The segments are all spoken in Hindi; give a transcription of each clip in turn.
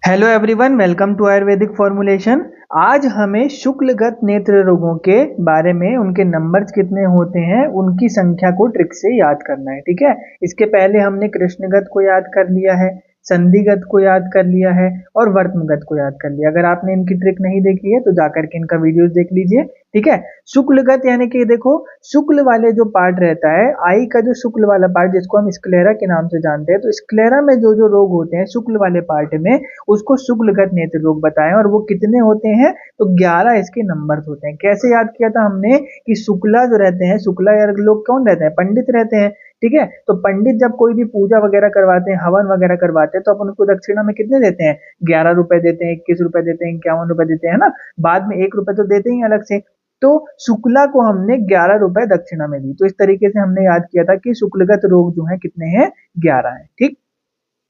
Hello everyone, welcome to Ayurvedic formulation. आज हमें शुक्लगत नेत्र रोगों के बारे में, उनके नंबर्स कितने होते हैं, उनकी संख्या को ट्रिक से याद करना है। ठीक है, इसके पहले हमने कृष्णगत को याद कर लिया है, संधिगत को याद कर लिया है और वर्त्मगत को याद कर लिया। अगर आपने इनकी ट्रिक नहीं देखी है तो जाकर के इनका वीडियोस देख लीजिए। ठीक है, शुक्लगत यानी कि देखो, शुक्ल वाले जो पार्ट रहता है, आई का जो शुक्ल वाला पार्ट जिसको हम स्क्लेरा के नाम से जानते हैं, तो स्क्लेरा में जो जो रोग होते हैं शुक्ल वाले पार्ट में, उसको शुक्लगत नेत्र रोग बताएं। और वो कितने होते हैं? तो 11 इसके नंबर होते हैं। कैसे याद किया था हमने कि शुक्ला जो रहते हैं, शुक्ला यार लोग कौन रहते हैं? पंडित रहते हैं। ठीक है, तो पंडित जब कोई भी पूजा वगैरह करवाते हैं, हवन वगैरह करवाते हैं, तो अपन उसको दक्षिणा में कितने देते हैं? 11 रुपए देते हैं, 21 रुपए देते हैं, 51 रुपए देते हैं ना। बाद में 1 रुपए तो देते ही अलग से। तो शुक्ला को हमने 11 रुपए दक्षिणा में दी। तो इस तरीके से हमने याद किया था कि शुक्लगत रोग जो है कितने हैं? 11 है। ठीक,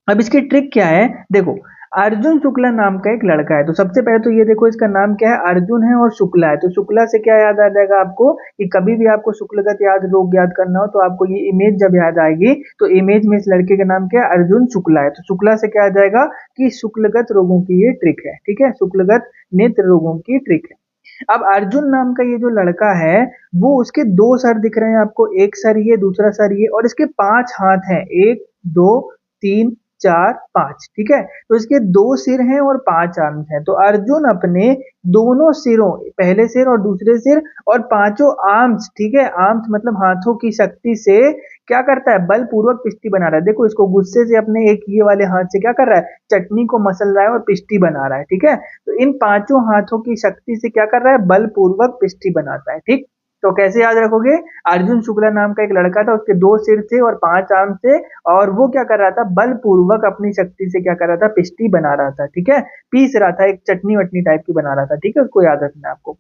अब इसकी ट्रिक क्या है? देखो, अर्जुन शुक्ला नाम का एक लड़का है। तो सबसे पहले तो ये देखो, इसका नाम क्या है? अर्जुन है और शुक्ला है। तो शुक्ला से क्या याद आ जाएगा आपको? कि कभी भी आपको शुक्लगत याद रोग याद करना हो तो आपको ये इमेज जब याद आएगी, तो इमेज में इस लड़के का नाम क्या है? अर्जुन शुक्ला है। तो शुक्ला से क्या आ जाएगा कि शुक्लगत रोगों की ये ट्रिक है। ठीक है, शुक्लगत नेत्र रोगों की ट्रिक है। अब अर्जुन नाम का ये जो लड़का है, वो उसके 2 सर दिख रहे हैं आपको, एक सर ये, दूसरा सर ये, और इसके 5 हाथ हैं, 1 2 3 4 5। ठीक है, तो इसके 2 सिर हैं और 5 आर्म्स हैं। तो अर्जुन अपने दोनों सिरों, पहले सिर और दूसरे सिर और पांचों आर्म्स, ठीक है, आर्म्स मतलब हाथों की शक्ति से क्या करता है? बलपूर्वक पिष्टी बना रहा है। देखो, इसको गुस्से से अपने एक ये वाले हाथ से क्या कर रहा है? चटनी को मसल रहा है और पिष्टी बना रहा है। ठीक है, तो इन पांचों हाथों की शक्ति से क्या कर रहा है? बलपूर्वक पिष्टी बनाता है। ठीक, तो कैसे याद रखोगे? अर्जुन शुक्ला नाम का एक लड़का था, उसके 2 सिर थे और 5 आर्म थे, और वो क्या कर रहा था? बलपूर्वक अपनी शक्ति से क्या कर रहा था? पिष्टी बना रहा था। ठीक है, पीस रहा था, एक चटनी वटनी टाइप की बना रहा था। ठीक है, उसको याद रखना है आपको।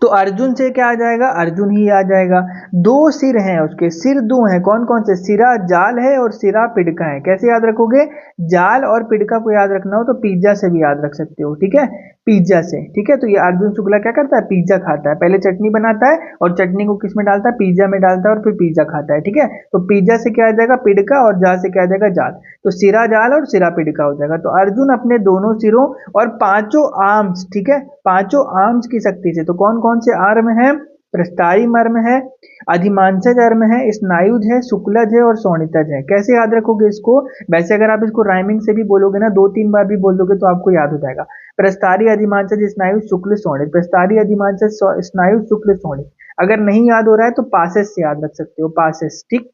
तो अर्जुन से क्या आ जाएगा? अर्जुन ही आ जाएगा। 2 सिर हैं उसके, सिर 2 हैं। कौन कौन से? सिरा जाल है और सिरा पिडका है। कैसे याद रखोगे? जाल और पिडका को याद रखना हो तो पिज्जा से भी याद रख सकते हो। ठीक है, पिज्जा से। ठीक है, तो ये अर्जुन शुक्ला क्या करता है? पिज्जा खाता है। पहले चटनी बनाता है और चटनी को किस में डालता है? पिज्जा में डालता है और फिर पिज्जा खाता है। ठीक है, तो पिज्जा से क्या आ जाएगा? पिडका, और जाल से क्या आ जाएगा? जाल। तो सिरा जाल और सिरा पिडका हो जाएगा। तो अर्जुन अपने दोनों सिरों और पांचों आर्म्स, ठीक है, पांचों आर्म्स की शक्ति से, तो कौन कौन से आर्म है? प्रस्तारी मर्म है, अधिमांसज अर्म है, स्नायुज है, शुक्लज है और शोणितज है। कैसे याद रखोगे इसको? वैसे अगर आप इसको राइमिंग से भी बोलोगे ना, 2-3 बार भी बोल दोगे तो आपको याद हो जाएगा। प्रस्तारी अधिमांसज स्नायु शुक्ल शोणित, प्रस्तारी अधिमांसज स्नायु शुक्ल शोणित। अगर नहीं याद हो रहा है तो पासेस से याद रख सकते हो, पासेस। ठीक,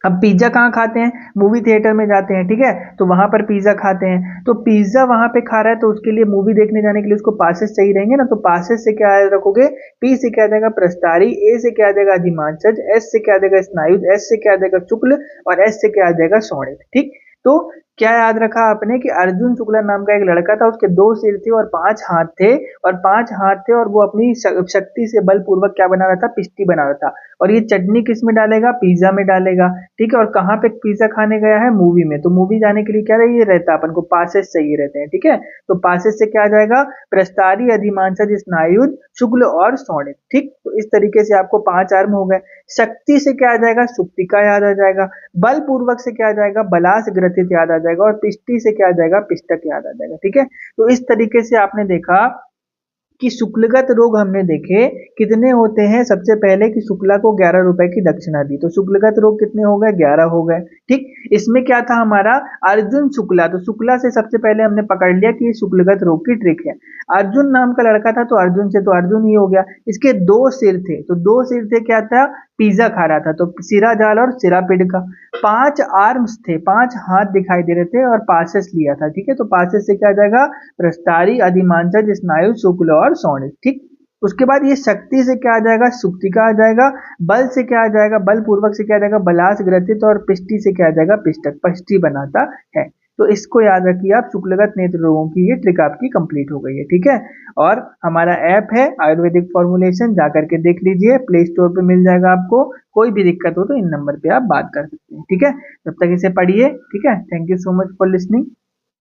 अब पिज्जा कहाँ खाते हैं? मूवी थिएटर में जाते हैं। ठीक है, तो वहां पर पिज्जा खाते हैं, तो पिज्जा वहां पे खा रहा है, तो उसके लिए मूवी देखने जाने के लिए उसको पासेस चाहिए रहेंगे ना। तो पासेस से क्या याद रखोगे? पी से क्या आ जाएगा? प्रस्तारी, ए से क्या आ जाएगा? अधिमांसज, एस से क्या आ जाएगा? स्नायुज, एस से क्या आ जाएगा? शुक्ल, और एस से क्या आ जाएगा? शोणित। ठीक, तो क्या याद रखा आपने कि अर्जुन शुक्ला नाम का एक लड़का था, उसके 2 सिर थे और 5 हाथ थे, और 5 हाथ थे, और वो अपनी शक्ति से बलपूर्वक क्या बना रहा था? पिष्टी बना रहा था। और ये चटनी किस में डालेगा? पिज्जा में डालेगा। ठीक है, और कहाँ पे पिज्जा खाने गया है? मूवी में। तो मूवी जाने के लिए क्या चाहिए रहता है? अपन को पासेस चाहिए रहते हैं। ठीक है, तो पासेस से क्या आ जाएगा? प्रस्तारी, अधिमांसज, स्नायुज, शुक्ल और शोणित। ठीक, तो इस तरीके से आपको 5 आर्म हो गए। शक्ति से क्या आ जाएगा? सुप्तिका याद आ जाएगा। बलपूर्वक से क्या आ जाएगा? बलास ग्रथित याद आ जाएगा। और पिष्टी से क्या आ जाएगा? पिष्टक याद आ जाएगा। ठीक है, तो इस तरीके से आपने देखा कि शुक्लगत रोग हमने देखे कितने होते हैं। सबसे पहले कि शुक्ला को 11 रुपए की दक्षिणा दी, तो शुक्लगत रोग कितने हो गए? 11 हो गए। ठीक, इसमें क्या था हमारा? अर्जुन शुक्ला। तो शुक्ला से सबसे पहले हमने पकड़ लिया कि ये शुक्लगत रोग की ट्रिक है। अर्जुन नाम का लड़का था, तो अर्जुन से तो अर्जुन ही हो गया। इसके 2 सिर थे, तो 2 सिर थे, क्या था? पिज्जा खा रहा था, तो सिरा जाल और सिरा पिडका। 5 आर्म्स थे, 5 हाथ दिखाई दे रहे थे, और पासेस लिया था। ठीक है, तो पासेस से क्या आ जाएगा? प्रस्तारी, अधिमांसज, स्नायु, शुक्ल और शोणित। ठीक, उसके बाद ये शक्ति से क्या आ जाएगा? सुक्तिका आ जाएगा। बल से क्या आ जाएगा? बलपूर्वक से क्या आ जाएगा? बलास ग्रथित, और पिष्टी से क्या आ जाएगा? पिष्टक, पष्टी बनाता है। तो इसको याद रखिए आप, शुक्लगत नेत्र रोगों की ये ट्रिक आपकी कंप्लीट हो गई है। ठीक है, और हमारा ऐप है आयुर्वेदिक फॉर्मुलेशन, जाकर के देख लीजिए, प्ले स्टोर पे मिल जाएगा आपको। कोई भी दिक्कत हो तो इन नंबर पे आप बात कर सकते हैं। ठीक है, तब तक इसे पढ़िए। ठीक है, thank you so much for listening.